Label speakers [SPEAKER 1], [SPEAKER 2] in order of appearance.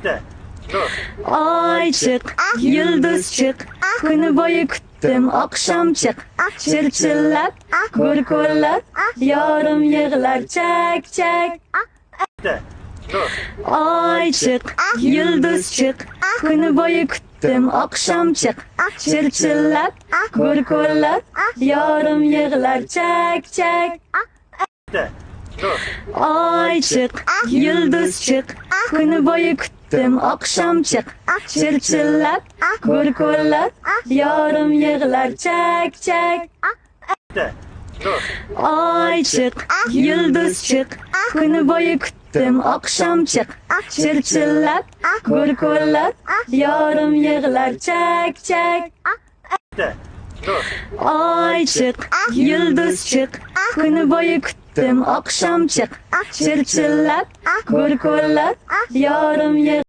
[SPEAKER 1] De, dur.
[SPEAKER 2] Ay çık, yıldız çık, günü boyu küttüm akşam çık. Çırçıllap, gurgullap, yarım yığlar çek çek.
[SPEAKER 1] De, dur.
[SPEAKER 2] Ay çık, yıldız çık, günü boyu küttüm akşam çık. Çırçıllap, gurgullap, yarım yığlar çek çek.
[SPEAKER 1] De, dur.
[SPEAKER 2] Ay çık, yıldız çık, günü boyu küttüm akşam çık. Çırçıllap, gurgullap, yarım yığlar çek çek.
[SPEAKER 1] De, dur.
[SPEAKER 2] Ay çık, yıldız çık, günü boyu küttüm akşam çık. Çırçıllap, gurgullap, yarım yığlar çek çek.
[SPEAKER 1] De, dur.
[SPEAKER 2] Ay çık, yıldız çık, günü boyu küttüm akşam çık. Çırçıllap, gurgullap, yarım yığlar.